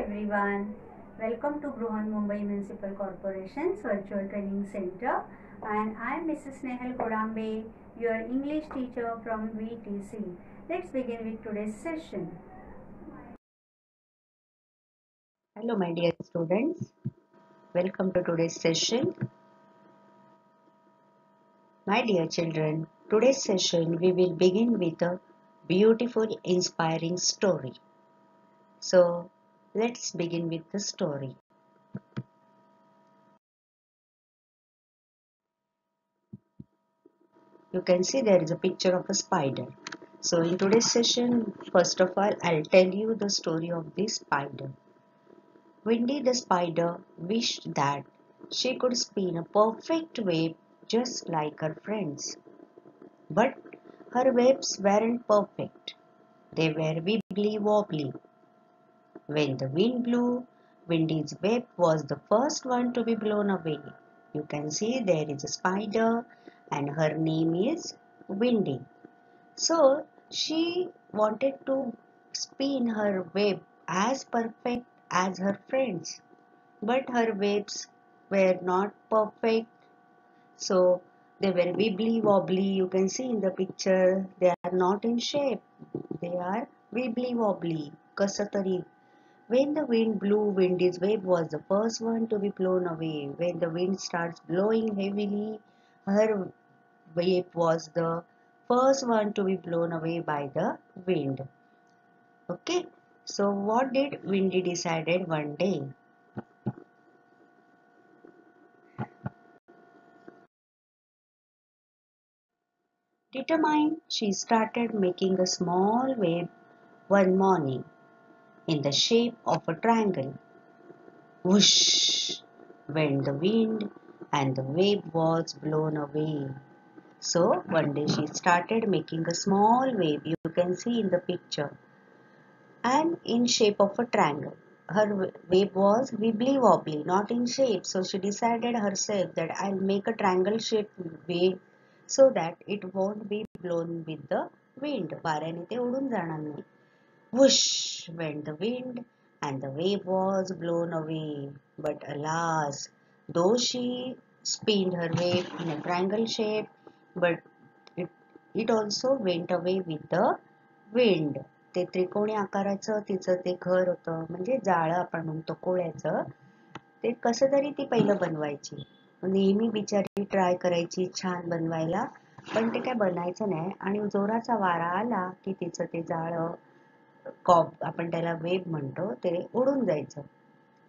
everyone. Welcome to Bruhan Mumbai Municipal Corporation's Virtual Training Center, and I am Mrs. SNEHAL GODMABE, your English teacher from VTC. Let's begin with today's session. Hello my dear students, welcome to today's session. My dear children, today's session we will begin with a beautiful inspiring story. So let's begin with the story. You can see there is a picture of a spider. So in today's session, first of all, I'll tell you the story of this spider. Windy the spider wished that she could spin a perfect web just like her friends. But her webs weren't perfect. They were wibbly wobbly. When the wind blew, Windy's web was the first one to be blown away. You can see there is a spider and her name is Windy. So she wanted to spin her web as perfect as her friends. But her webs were not perfect. So they were wibbly wobbly. You can see in the picture they are not in shape. They are wibbly wobbly. Kasatari. When the wind blew, Windy's web was the first one to be blown away. When the wind starts blowing heavily, her web was the first one to be blown away by the wind. Okay. So what did Windy decided one day? Determined, she started making a small web one morning in the shape of a triangle. Whoosh went the wind and the web was blown away. So one day she started making a small web, you can see in the picture, and in shape of a triangle. Her web was wibbly wobbly, not in shape. So she decided herself that I'll make a triangle shaped web so that it won't be blown with the wind. वाऱ्याने ते उडून जाणार नाही. Whoosh went the wind and the wave was blown away. But alas, though she spinned her wave in a triangle shape, but it also went away with the wind. ते त्रिकोणी आकाराचं तिचं ते घर होतं, म्हणजे जाळं आपण म्हणतो कोळ्याचं. ते कसं तरी ती पहिलं बनवायची. नेहमी बिचारी ट्राय करायची छान बनवायला, पण ते काय बनायचं नाही. आणि जोराचा वारा आला की तिचं ते जाळं कॉप आपण त्याला वेब म्हणतो ते उडून जायचं.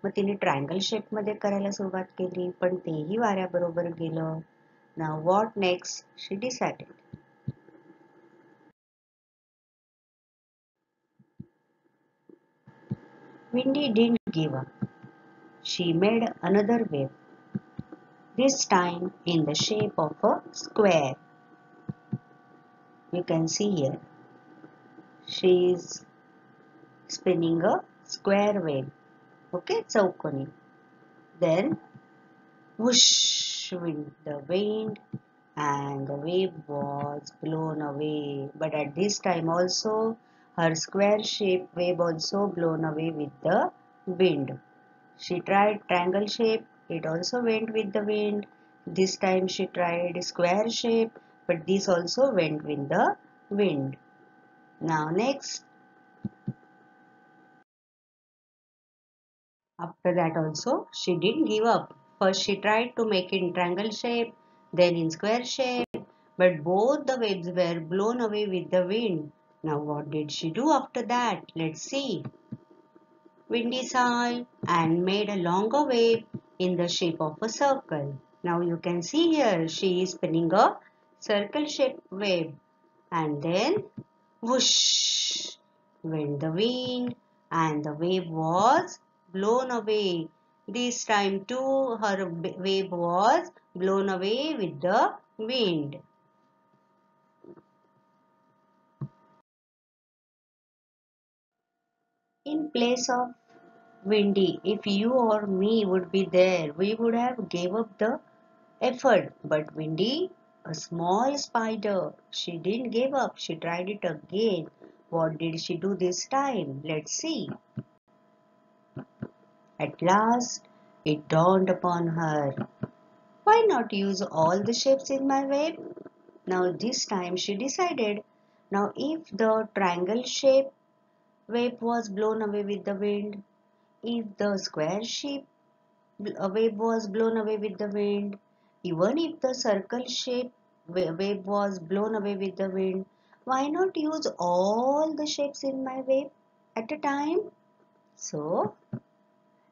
मग तिने ट्रायंगल शेप मध्ये करायला सुरुवात केली, पण तेही वाऱ्याबरोबर गेलं. Now what next she decided. Windy didn't give up. She made another wave, this time in the shape of a square. You can see here. She is spinning a square wave. Okay, chaukoni. Then whoosh went the wind and the wave was blown away. But at this time also her square shaped wave also blown away with the wind. She tried triangle shape, it also went with the wind. This time she tried square shape, but this also went with the wind. Now next, after that also she didn't give up. First she tried to make it in triangle shape, then in square shape, but both the waves were blown away with the wind. Now what did she do after that? Let's see. Windy sighed and made a longer wave in the shape of a circle. Now you can see here she is spinning a circle shaped wave, and then whoosh went the wind and the wave was blown away. This time too her wave was blown away with the wind. In place of Windy, if you or me would be there, we would have gave up the effort. But Windy, a small spider, she didn't give up. She tried it again. What did she do this time? Let's see. At last, it dawned upon her. Why not use all the shapes in my web? Now this time she decided. Now if the triangle shape web was blown away with the wind, if the square shape web was blown away with the wind, even if the circle shape web was blown away with the wind, why not use all the shapes in my web at a time? So,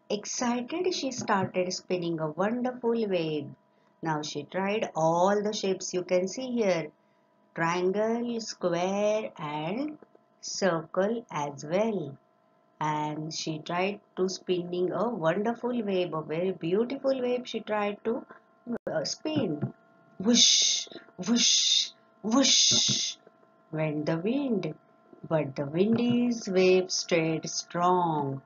excited, she started spinning a wonderful web. Now she tried all the shapes you can see here, triangle, square and circle as well. And she tried to spinning a wonderful web, a very beautiful web she tried to spin. Whoosh, whoosh, whoosh went the wind, but the wind's wave stayed strong.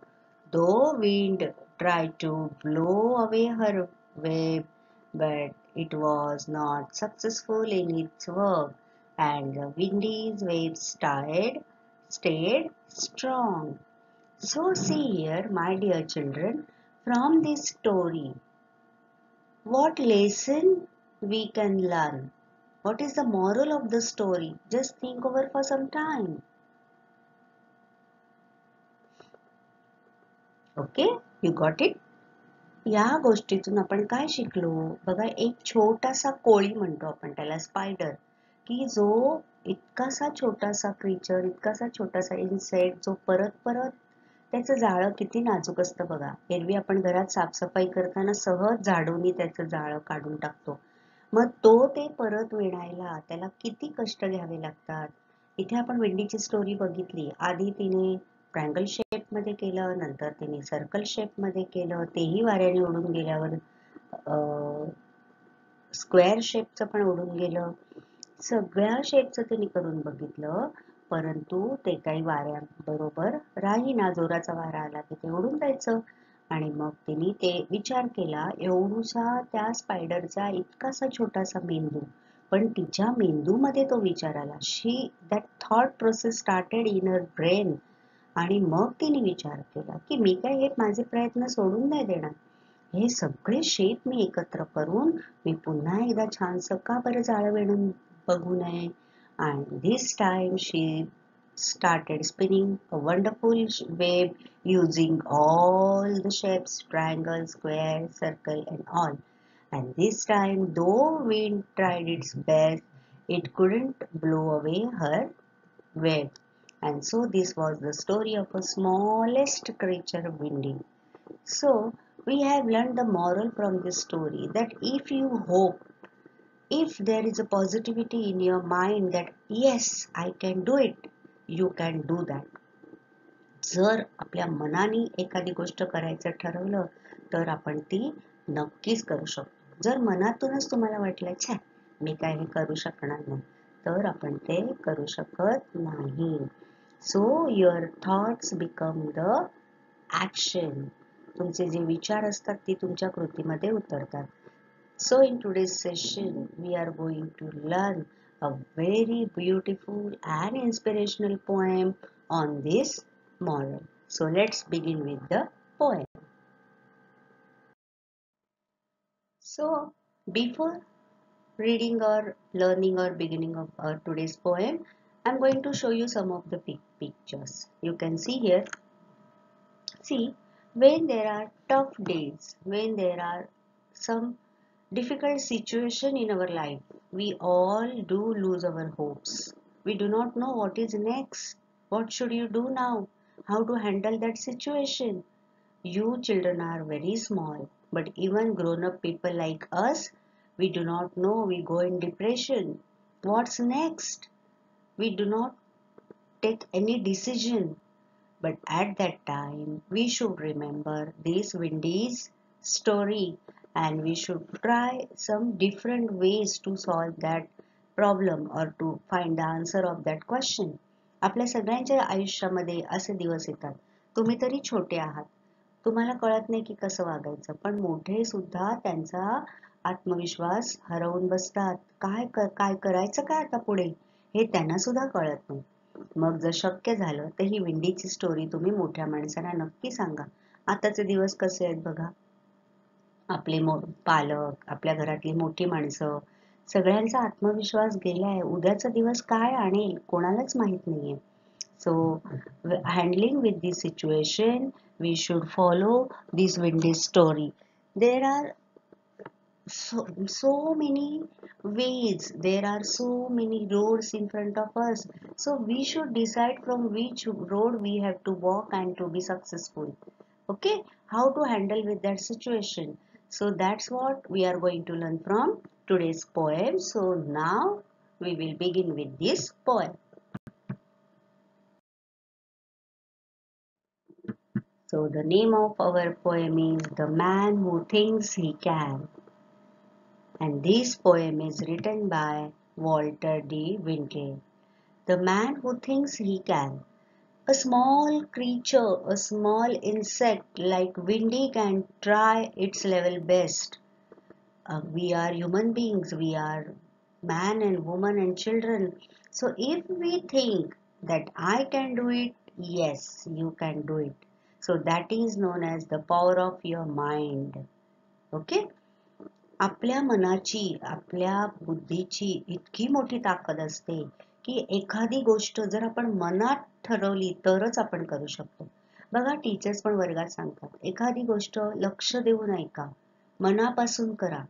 Though wind tried to blow away her web, but it was not successful in its work, and the wind's wave stayed strong. So see here, my dear children, from this story, what lesson we can learn? What is the moral of the story? Just think over for some time. Okay, you got it? या गोष्टीतून आपण काय शिकलो? बघा, एक छोटासा कोळी म्हणतो आपण त्याला, स्पायडर, की जो इतकासा छोटासा क्रीचर, इतकासा छोटासा इन्सेक्ट जो परत परत त्याचं जाळं किती नाजूक असतं बघा. एरवी आपण घरात साफसफाई करताना सहज झाडूनी त्याचं जाळं काढून टाकतो. मग ते परत विणायला त्याला किती कष्ट घ्यावे लागतात. इथे आपण वेंडीची स्टोरी बघितली. आधी तिने ट्रायंगल शेप मध्ये केलं, नंतर तिने सर्कल शेप मध्ये केलं, तेही वाऱ्याने उडून गेल्यावर स्क्वेअर शेपचं पण उडून गेलं. सगळ्या शेपचं तिने करून बघितलं, परंतु ते काही वाऱ्याबरोबर राहीना. जोराचा वारा आला की ते उडून जायचं. आणि मग तिने ते विचार केला, एवढूसा त्या स्पायडरचा इतकासा छोटासा मेंदू, पण तिच्या मेंदूमध्ये तो विचार आला. That thought process started in her brain. आणि मग तिने विचार केला की मी काय हे माझे प्रयत्न सोडून नाही देणार. हे सगळे शेप मी एकत्र करून मी पुन्हा एकदा छानसं का बरं जाळं विणून बघू नये. And this time she started spinning a wonderful web using all the shapes, triangle, square, circle and all. And this time, though wind tried its best, it couldn't blow away her web. And so this was the story of a smallest creature, Windy. So we have learned the moral from this story that if you hope, if there is a positivity in your mind that yes, I can do it, you can do that. जर आपल्या मनाने एखादी गोष्ट करायचं ठरवलं तर आपण ती नक्कीच करू शकतो. जर मनातूनच तुम्हाला वाटलं छे मी काय हे करू शकणार नाही, तर आपण ते करू शकत नाही. So your thoughts become the action. तुमचे जे विचार असतात ते तुमच्या कृतीमध्ये उतरतात. So in today's session, we are going to learn a very beautiful and inspirational poem on this moral. So let's begin with the poem. So before reading or learning or beginning of today's poem, I'm going to show you some of the pictures. You can see here. See, when there are tough days, when there are some difficult situation in our life, we all do lose our hopes. We do not know what is next. What should you do now? How to handle that situation? You children are very small, but even grown-up people like us, we do not know. We go in depression. What's next? We do not take any decision. But at that time, we should remember this Windy's story and we should try some different ways to solve that problem or to find the answer of that question. आपल्या सगळ्यांच्या आयुष्यामध्ये असे दिवस येतात. तुम्ही तरी छोटे आहात, तुम्हाला कळत नाही की कसं वागायचं, पण मोठे सुद्धा त्यांचा आत्मविश्वास हरवून बसतात. काय करायचं काय आता पुढे हे त्यांना सुद्धा कळत नाही. मग जर शक्य झालं तर ही विंडीची स्टोरी तुम्ही मोठ्या माणसांना नक्की सांगा आताचे दिवस कसे आहेत बघा. आपले पालक, आपल्या घरातली मोठी माणसं, सगळ्यांचा आत्मविश्वास गेलाय. उद्याचा दिवस काय आणेल कोणालाच माहित नाहीये. So handling with this situation, we should follow this Wendy's story. There are so many ways, there are so many roads in front of us. So we should decide from which road we have to walk and to be successful. Okay, how to handle with that situation. So that's what we are going to learn from today's poem. So now we will begin with this poem. So the name of our poem is The Man Who Thinks He Can. And this poem is written by Walter D. Wintle. The man who thinks he can. A small creature, a small insect like Windy can try its level best. We are human beings, we are man and woman and children. So if we think that I can do it, yes, you can do it. So that is known as the power of your mind. Okay? आपल्या मनाची, आपल्या बुद्धीची इतकी मोठी ताकद असते की एखादी गोष्ट जर आपण मनात ठरवली तरच आपण करू शकतो. बघा, टीचर्स पण वर्गात सांगतात, एखादी गोष्ट लक्ष देऊन ऐका, मनापासून करा.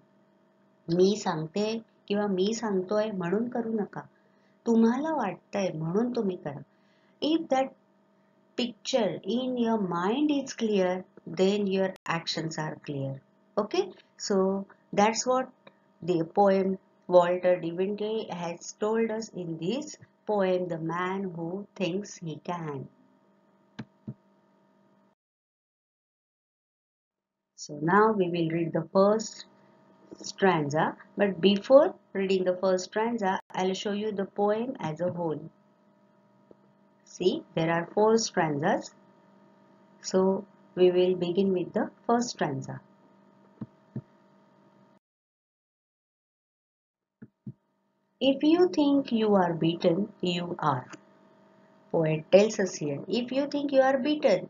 मी सांगते किंवा मी सांगतोय म्हणून करू नका. तुम्हाला वाटतंय म्हणून तुम्ही करा. If that picture in your mind is clear, then your actions are clear. Okay, so that's what the poem Walter D. Wintle has told us in this poem, The Man Who Thinks He Can. So now we will read the first stanza, but before reading the first stanza, I'll show you the poem as a whole. See, there are 4 stanzas. So we will begin with the first stanza. If you think you are beaten, you are. Poet tells us here, if you think you are beaten,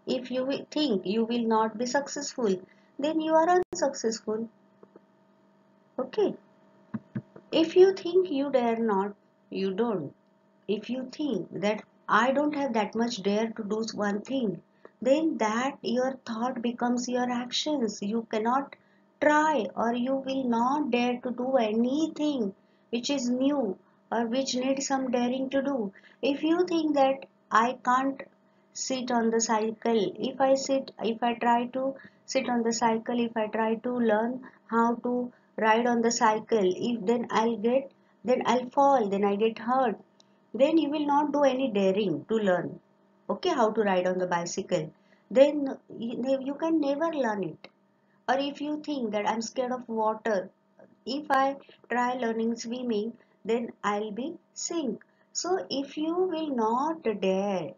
if you think you will not be successful, then you are unsuccessful. Okay. If you think you dare not, you don't. If you think that I don't have that much dare to do one thing, then that your thought becomes your actions. You cannot try or you will not dare to do anything which is new or which needs some daring to do. If you think that I can't sit on the cycle, if I try to sit on the cycle, if I try to learn how to ride on the cycle, if then I'll fall, then I get hurt, then you will not do any daring to learn, okay, how to ride on the bicycle. Then you can never learn it. Or if you think that I'm scared of water, if I try learning swimming, then I'll be sink. So if you will not dare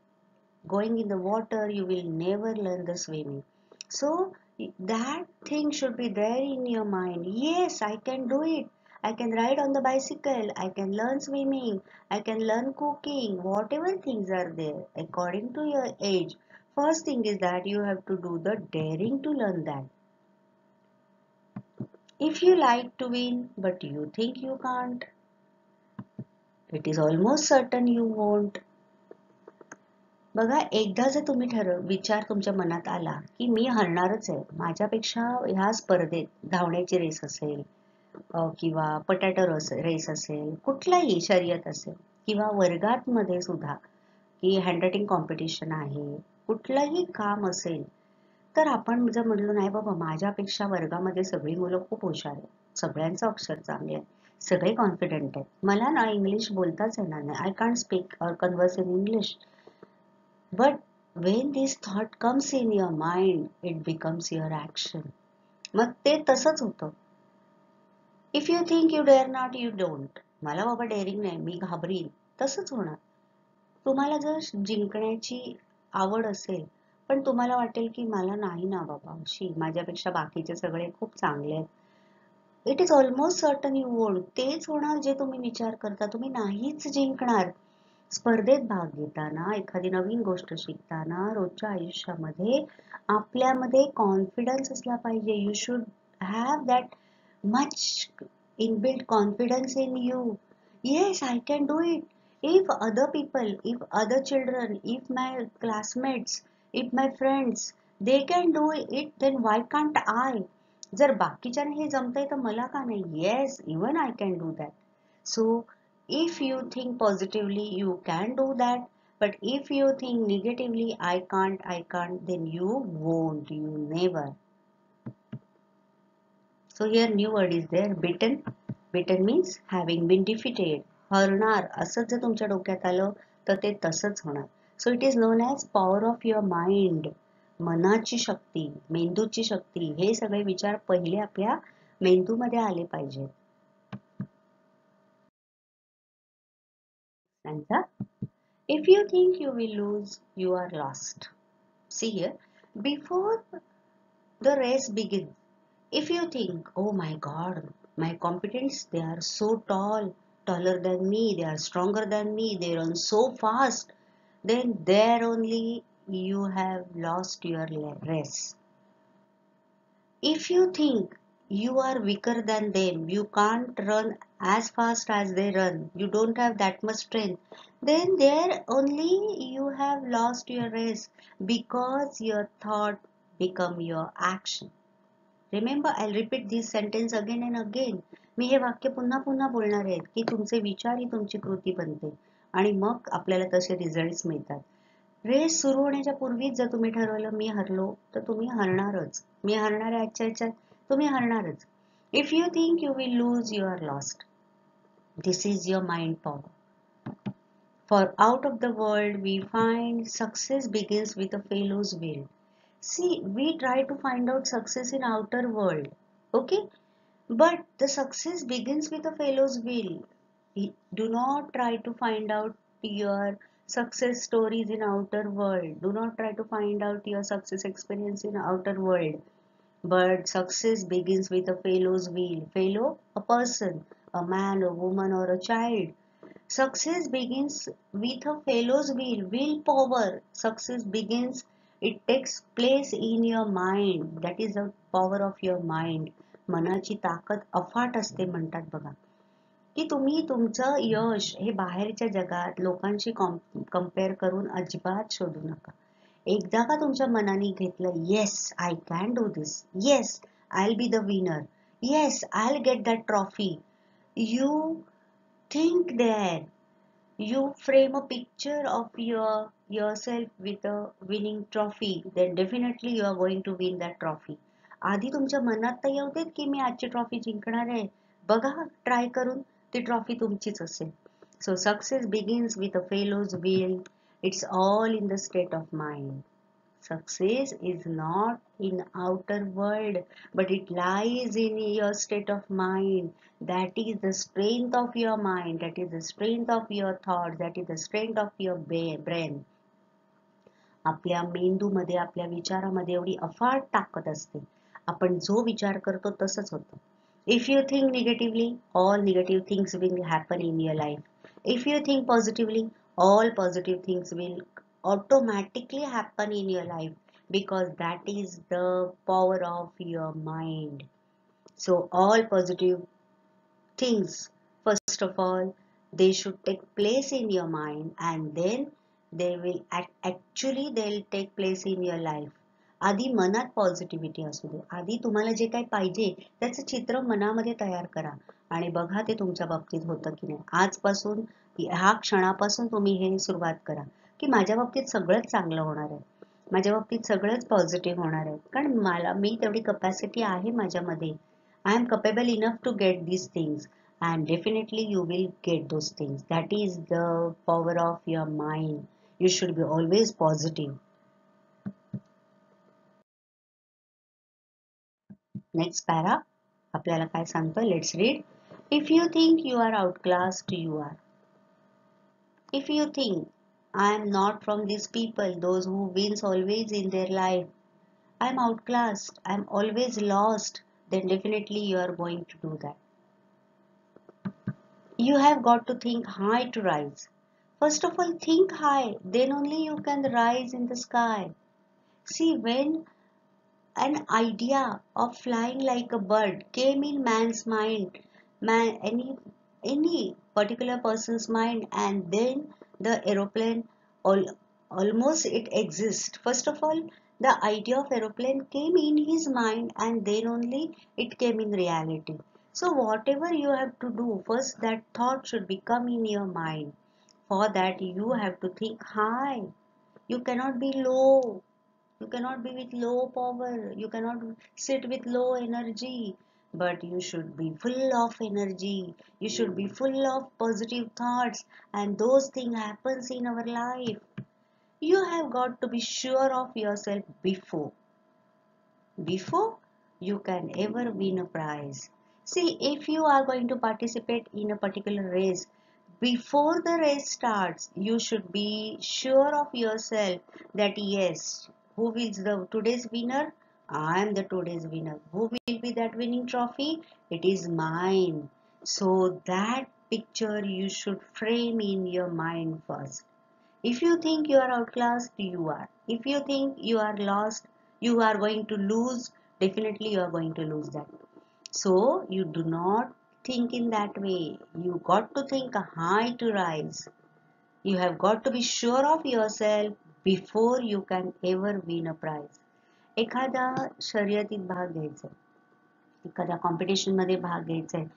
going in the water, you will never learn the swimming. So that thing should be there in your mind. Yes, I can do it. I can ride on the bicycle. I can learn swimming. I can learn cooking. Whatever things are there according to your age. First thing is that you have to do the daring to learn that. If you like to win but you think you can't, it is almost certain you won't. बघा, एकदा जर तुम्ही विचार तुमच्या मनात आला की मी हरणारच आहे, माझ्यापेक्षा ह्या स्पर्धेत धावण्याची रेस असेल किंवा पटाटो रेस असेल, कुठलाही शर्यत असेल किंवा वर्गात मध्ये सुद्धा की हँडरायटिंग कॉम्पिटिशन आहे, कुठलंही काम असेल, तर आपण जर म्हणलो नाही बाबा माझ्यापेक्षा वर्गामध्ये सगळी मुलं खूप हुशार आहेत, सगळ्यांचं अक्षर चांगले आहे, सगळे कॉन्फिडंट आहेत, मला ना इंग्लिश बोलताच येणार नाही, आय कांट स्पीक और converse in English. But when this thought comes in your mind, it becomes your action. मग ते तसंच होतं. If you think you dare not, you don't. मला बाबा डेअरिंग नाही, मी घाबरीन, तसंच होणार. तुम्हाला जर जिंकण्याची आवड असेल, पण तुम्हाला वाटेल की मला नाही ना बाबा, माझ्यापेक्षा बाकीचे सगळे खूप चांगले आहेत, it is almost certain you won't. तेच होणार जे तुम्ही विचार करता, तुम्ही नाहीच जिंकणार. स्पर्धेत भाग घेताना, एखादी नवीन गोष्ट शिकताना, रोजच्या आयुष्यामध्ये आपल्यामध्ये कॉन्फिडन्स असला पाहिजे. You should have that much inbuilt confidence in you. Yes, I can do it. If other people, if other children, if my classmates, if my friends, they can do it, then why can't I? जर बाकीच्यांना हे जमतंय तर मला का नाही? Yes, even I can do that. So, if you think positively, you can do that. But if you think negatively, I can't, then you won't, you never. So here new word is there, beaten. Beaten means having been defeated. हरणार असंच जर तुमच्या डोक्यात आलं तर ते तसंच होणार. So it is known as power of your mind. मनाची शक्ती, मेंदूची शक्ती, हे सगळे विचार पहिले आपल्या मेंदूमध्ये आले पाहिजेत. Stanza. If you think you will lose, you are lost. See here, before the race begins, if you think, oh my God, my competitors, they are so tall, taller than me, they are stronger than me, they run so fast, then there only you have lost your race. If you think you are weaker than them, you can't run as fast as they run, you don't have that much strength, then there only you have lost your race because your thought become your action. Remember, I'll repeat this sentence again and again. मी हे वाक्य पुन्हा पुन्हा बोलणार आहे की तुमचे विचार ही तुमची कृती बनते आणि मग आपल्याला तसे रिझल्ट्स मिळतात. रेस सुरू होण्याच्या पूर्वीच जर तुम्ही ठरवलं मी हरलो तर तुम्ही हरणारच. मी हरणार आहे आजच्या ह्याच्यात, तुम्ही हरणारच. If you think you will lose, you are lost. This is your mind power. For out of the world we find success begins with a fellow's will. See, we try to find out success in outer world, okay? But the success begins with a fellow's will. Do not try to find out your success stories in outer world. Do not try to find out your success experience in outer world. But success begins with a fellow's will. Fellow, a person, a man, a woman, or a child. Success begins with a fellow's will, willpower. Success begins, it takes place in your mind. That is the power of your mind. मनाची ताकद अफाट असते म्हणतात बघा, की तुम्ही तुमचं यश हे बाहेरच्या जगात लोकांशी कम्पेअर करून अजिबात शोधू नका. एकदा का तुमच्या मनाने घेतलं, yes I can do this, yes I will be the winner, yes I will get that trophy, you think there, you frame a picture of yourself with a winning trophy, then definitely you are going to win that trophy. आधी तुमच्या मनात तर येऊ देत की मी आजची trophy जिंकणार आहे. बघा ट्राय करून, ती ट्रॉफी तुमचीच असेल. सो success begins with a fellows will. It's all in the state of mind. Success is not in outer world, but it lies in your state of mind. That is the strength of your mind. That is the strength of your thoughts. That is the strength of your brain. आपल्या मेंदूमध्ये, आपल्या विचारामध्ये एवढी अफाट ताकद असते. आपण जो विचार करतो तसंच होतं. If you think negatively, all negative things will happen in your life. If you think positively, all positive things will automatically happen in your life, because that is the power of your mind. So all positive things, first of all, they should take place in your mind, and then they will actually they'll take place in your life. आधी मनात positivity असू दे. आधी तुम्हाला जे काही पाहिजे त्याचं चित्र मनामध्ये तयार करा आणि बघा ते तुमच्या बाबतीत होतं की नाही. आजपासून, ह्या क्षणापासून तुम्ही हे सुरुवात करा की माझ्या बाबतीत सगळंच चांगलं होणार आहे, माझ्या बाबतीत सगळंच पॉझिटिव्ह होणार आहे, कारण मी तेवढी कपॅसिटी आहे माझ्यामध्ये. I am capable enough to get these things, and definitely you will get those things. That is the power of your mind. You should be always positive. Next para आपल्याला काय सांगतो, let's read. If you think you are outclassed, you are. If you think I am not from these people, those who wins always in their life, I am outclassed, I am always lost, then definitely you are going to do that. You have got to think high to rise. First of all, think high, then only you can rise in the sky. See, when an idea of flying like a bird came in man's mind, man, any particular person's mind, and then the aeroplane almost it exists. First of all, the idea of aeroplane came in his mind, and then only it came in reality. So whatever you have to do, first that thought should become in your mind. For that you have to think high. You cannot be low. You cannot be with low power. You cannot sit with low energy. But you should be full of energy. You should be full of positive thoughts. And those things happens in our life. You have got to be sure of yourself before you can ever win a prize. See, if you are going to participate in a particular race, before the race starts, you should be sure of yourself that yes, who is the today's winner? I am the today's winner. Who will be that winning trophy? It is mine. So that picture you should frame in your mind first. If you think you are outclassed, you are. If you think you are lost, you are going to lose, definitely you are going to lose that. So you do not think in that way. You got to think high to rise. You have got to be sure of yourself before you can ever win a prize. एखादा शर्यतीत भाग घ्यायचा, एखाद्या competition मध्ये भाग घ्यायचा आहे,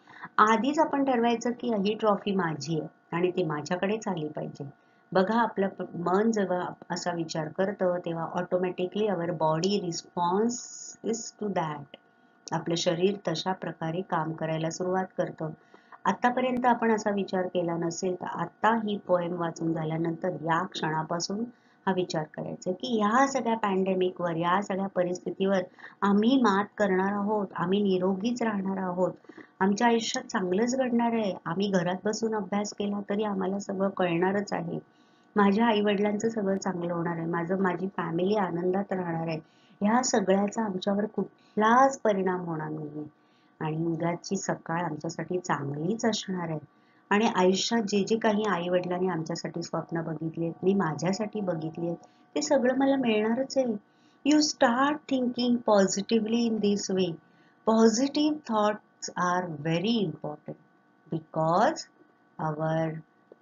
आधीच आपण ठरवायचं की ही ट्रॉफी माझी आहे आणि ती माझ्याकडेच आली पाहिजे. बघा, आपलं मन जेव्हा असा विचार करतं तेव्हा automatically our body response to that. आपलं शरीर तशा प्रकारे काम करायला सुरुवात करतं. आतापर्यंत आपण असा विचार केला नसेल तर आता ही पोएम वाचून झाल्यानंतर या क्षणापासून हा विचार करायचा की ह्या सगळ्या पॅन्डेमिकवर, या सगळ्या परिस्थितीवर आम्ही मात करणार आहोत, आम्ही निरोगीच राहणार आहोत, आमच्या आयुष्यात चांगलंच घडणार आहे. आम्ही घरात बसून अभ्यास केला तरी आम्हाला सगळं कळणारच आहे. माझ्या आई वडिलांचं सगळं चांगलं होणार आहे, माझी फॅमिली आनंदात राहणार आहे. ह्या सगळ्याचा आमच्यावर कुठलाच परिणाम होणार नाही आणि उद्याची सकाळ आमच्यासाठी चांगलीच असणार आहे. आणि आयुष्यात जे जे काही आई वडिलांनी आमच्यासाठी स्वप्न बघितले, मी माझ्यासाठी बघितले, ते सगळं मला मिळणारच आहे. You start thinking positively in this way. Positive thoughts are very important because our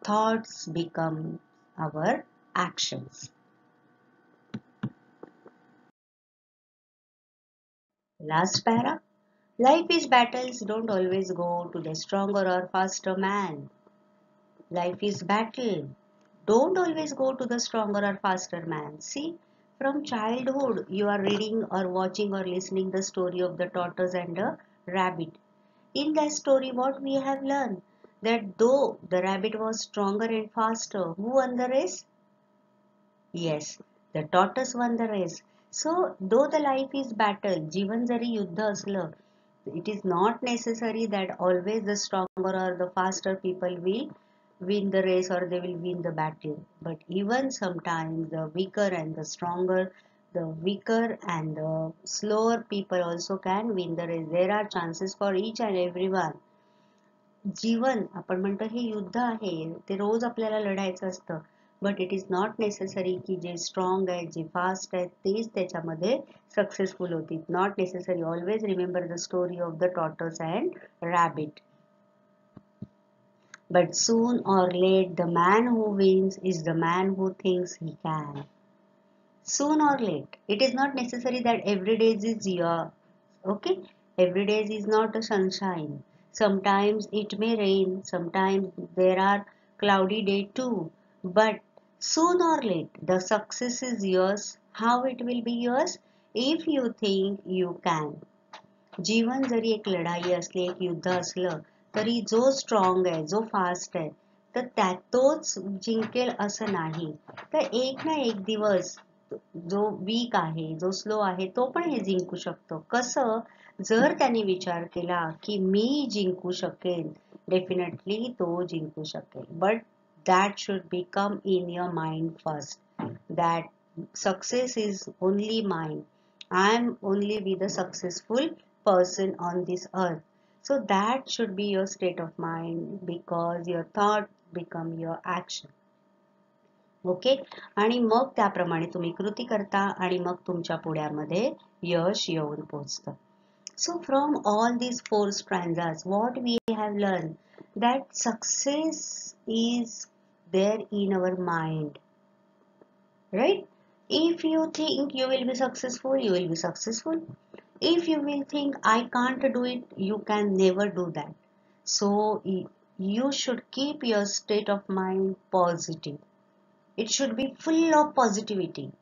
thoughts become our actions. Last para. Life is battles, don't always go to the stronger or faster man. Life is battle. Don't always go to the stronger or faster man. See, from childhood you are reading or watching or listening the story of the tortoise and the rabbit. In that story what we have learned? That though the rabbit was stronger and faster, who won the race? Yes, the tortoise won the race. So, though the life is battle, जीवन जरी युद्ध असलं, it is not necessary that always the stronger or the faster people will win the race or they will win the battle. But even sometimes the weaker and the weaker and the slower people also can win the race. There are chances for each and everyone. जीवन आपण म्हणतो हे युद्ध आहे, ते रोज आपल्याला लढायचं असतं. But it is not necessary की जे strong आहेत, जे फास्ट आहेत, तेच त्याच्यामध्ये सक्सेसफुल होतील. Not necessary. Always remember the story of the tortoise and rabbit. But soon or late, the man who wins is the man who thinks he can. Soon or late. It is not necessary that every day is your. Okay? Every day is not a sunshine. Sometimes it may rain. Sometimes there are cloudy days too. But soon or late, the success is yours. How it will be yours? If you think you can. जीवन जरी एक लढाई असली, एक युद्ध असलं, तरी जो strong आहे, जो फास्ट आहे, तर तोच जिंकेल असं नाही. तर एक ना एक दिवस जो वीक आहे, जो स्लो आहे, तो पण हे जिंकू शकतो. कसं? जर त्याने विचार केला की मी जिंकू शकेन, डेफिनेटली तो जिंकू शकेल. But that should become in your mind first, that success is only mine. I am only be the successful person on this earth. So that should be your state of mind, because your thought become your action. Okay. आणि मग त्याप्रमाणे तुम्ही कृती करता आणि मग तुमच्या पुढ्यामध्ये यश येऊन पोहोचतं. So from all these four stanzas, what we have learned that success is there in our mind, right? If you think you will be successful, you will be successful. If you will think I can't do it, you can never do that. So you should keep your state of mind positive. It should be full of positivity.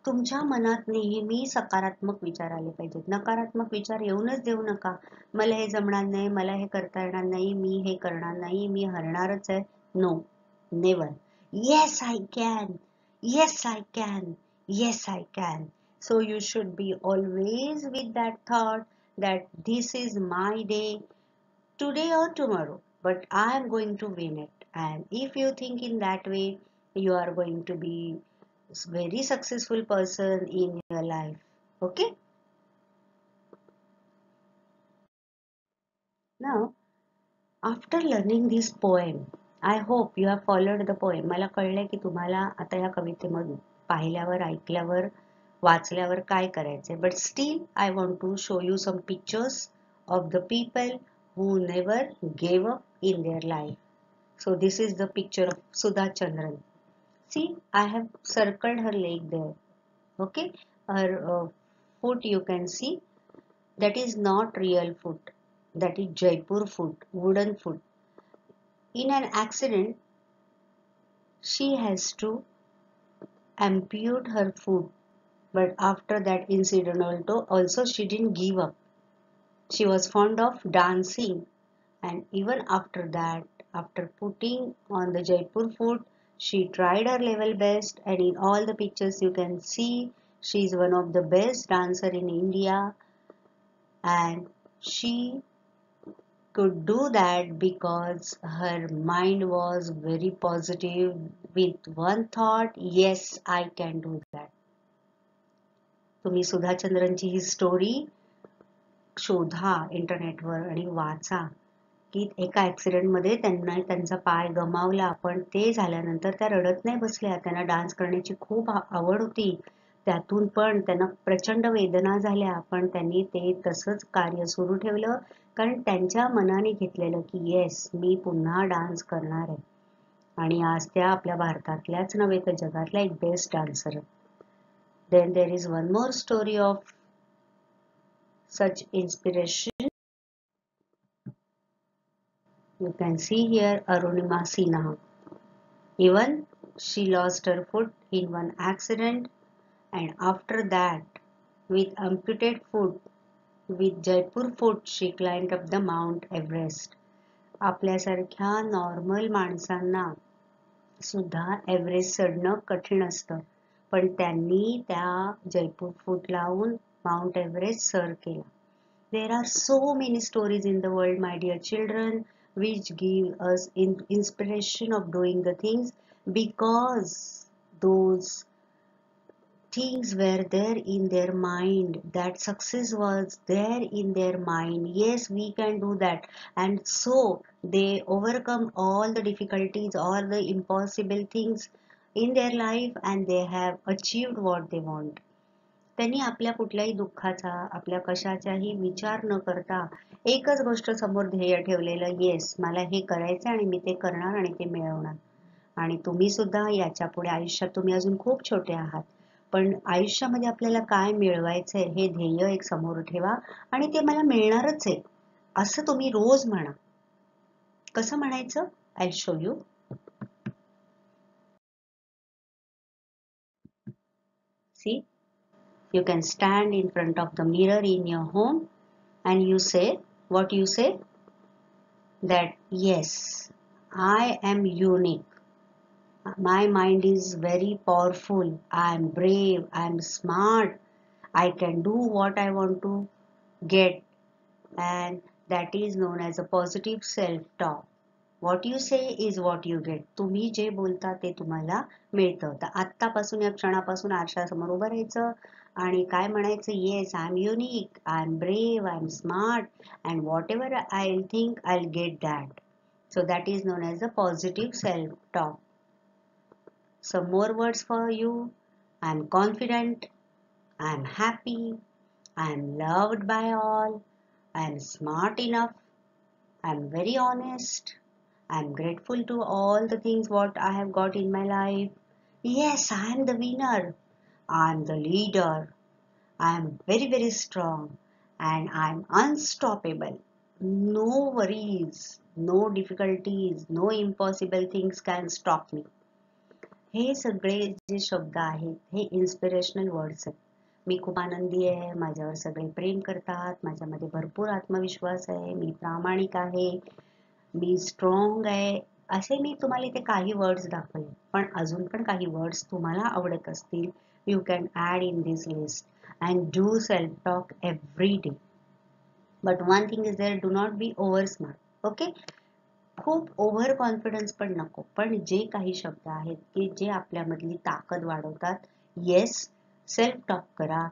तुमच्या मनात नेहमी सकारात्मक विचार आले पाहिजेत. नकारात्मक विचार येऊनच देऊ नका. मला हे जमणार नाही, मला हे करता येणार नाही, मी हे करणार नाही, मी हरणारच आहे. No, never. Yes I can, yes I can, yes I can. So you should be always with that thought that this is my day, today or tomorrow, but I am going to win it. And if you think in that way, you are going to be very successful person in your life. Okay. Now, after learning this poem, I hope you have followed the poem. मला कळलंय की तुम्हाला आता या कवितेमधून पाहिल्यावर, ऐकल्यावर, वाचल्यावर काय करायचंय. But still, I want to show you some pictures of the people who never gave up in their life. So this is the picture of Sudha Chandran. See, I have circled her leg there. Okay, her foot you can see, that is not real foot, that is Jaipur foot, wooden foot. In an accident she has to amputate her foot, but after that incident also she didn't give up. She was fond of dancing, and even after that, after putting on the Jaipur foot, she tried her level best, and in all the pictures you can see she is one of the best dancer in India, and she could do that because her mind was very positive with one thought, yes, I can do that. तुम्ही सुधा चंद्रनची ही story शोधा इंटरनेटवर आणि वाचा की एका ॲक्सिडेंटमध्ये त्यांना त्यांचा पाय गमावला, पण ते झाल्यानंतर त्या रडत नाही बसल्या. त्यांना डान्स करण्याची खूप आवड होती. त्यातून पण त्यांना प्रचंड वेदना झाल्या, पण त्यांनी ते तसंच कार्य सुरू ठेवलं, कारण त्यांच्या मनाने घेतलेलं की येस, मी पुन्हा डान्स करणार आहे. आणि आज त्या आपल्या भारतातल्याच नव्हे तर जगातल्या एक best dancer. Then there is one more story of such inspiration. You can see here Arunima Sinha. Even she lost her foot in one accident, and after that, with amputated foot, with Jaipur foot, she climbed up the Mount Everest. आपल्यासारख्या normal माणसांना सुद्धा Everest चढणं कठीण असतं, पण त्यांनी त्या जयपूर फूट लावून mount Everest sir केला. There are so many stories in the world, my dear children, which give us inspiration of doing the things because those things were there in their mind. That success was there in their mind. Yes, we can do that. And so they overcome all the difficulties, all the impossible things in their life, and they have achieved what they want. त्यांनी आपल्या कुठल्याही दुःखाचा, आपल्या कशाचाही विचार न करता एकच गोष्ट समोर ध्येय ठेवलेलं, येस, मला हे करायचं आणि मी ते करणार आणि ते मिळवणार. आणि तुम्ही सुद्धा याच्या पुढे आयुष्यात, तुम्ही अजून खूप छोटे आहात, पण आयुष्यामध्ये आपल्याला काय मिळवायचंय हे ध्येय एक समोर ठेवा आणि ते मला मिळणारच आहे असं तुम्ही रोज म्हणा. कसं म्हणायचं? I show you. See, you can stand in front of the mirror in your home and you say, what you say? That yes, I am unique. My mind is very powerful. I am brave. I am smart. I can do what I want to get. And that is known as a positive self-talk. What you say is what you get. तुम्ही जे बोलता ते तुम्हाला मिळतं. तर आत्तापासून, या क्षणापासून आरशासमोर उभं राहायचं आणि काय म्हणायचं? Yes, I am unique, I am brave, I am smart, and whatever I will think I will get that. So that is known as a positive self talk. some more words for you. I am confident, I am happy, I am loved by all, I am smart enough, I am very honest, I am grateful to all the things what I have got in my life. Yes, I am the winner, I am the leader, I am very strong, and I am unstoppable. No worries, no difficulties, no impossible things can stop me. हे सगळे जे शब्द आहेत हे inspirational words आहेत. मी खूप आनंदी आहे, माझ्यावर सगळे प्रेम करतात, माझ्यामध्ये भरपूर आत्मविश्वास आहे, मी प्रामाणिक आहे, मी स्ट्रॉंग आहे, असे मी तुम्हाला इथे काही वर्ड्स दाखवले. पण अजून पण काही वर्ड्स तुम्हाला आवडत असतील, you can add in this list and do self talk every day. But one thing is there, do not be over smart. Okay, खूप ओव्हर कॉन्फिडन्स पण नको. पण जे काही शब्द आहेत की जे आपल्यामधली ताकद वाढवतात, येस, सेल्फ टॉक करा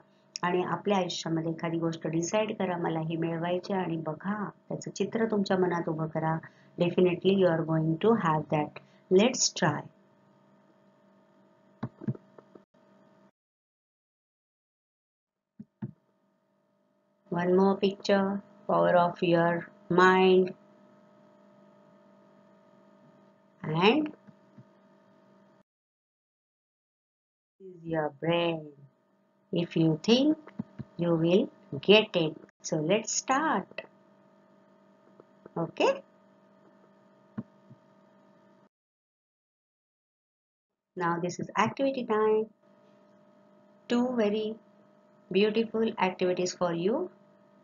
आणि आपल्या आयुष्यामध्ये एखादी गोष्ट डिसाईड करा, मला ही मिळवायची, आणि बघा त्याचं चित्र तुमच्या मनात उभं करा. Definitely you are going to have that. Let's try. One more picture, power of your mind and is your brain. If you think, you will get it. So let's start. Okay? Now this is activity time. Two very beautiful activities for you.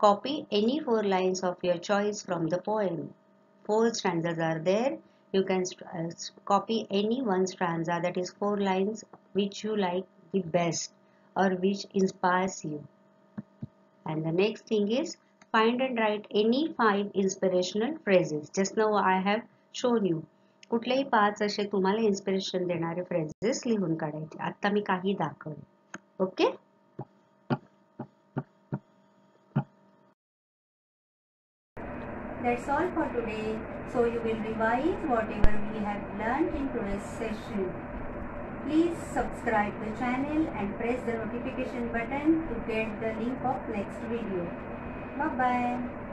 Copy any 4 lines of your choice from the poem. 4 stanzas are there. You can copy any one stanza, that is 4 lines, which you like the best or which inspires you. And the next thing is, find and write any 5 inspirational phrases. Just now I have shown you. कुठलेही 5 असे तुम्हाला inspiration देणारे phrases लिहून काढायचे. आता मी काही दाखवले. Okay? That's all for today. So you will revise whatever we have learned in today's session. Please subscribe the channel and press the notification button to get the link of next video. Bye bye.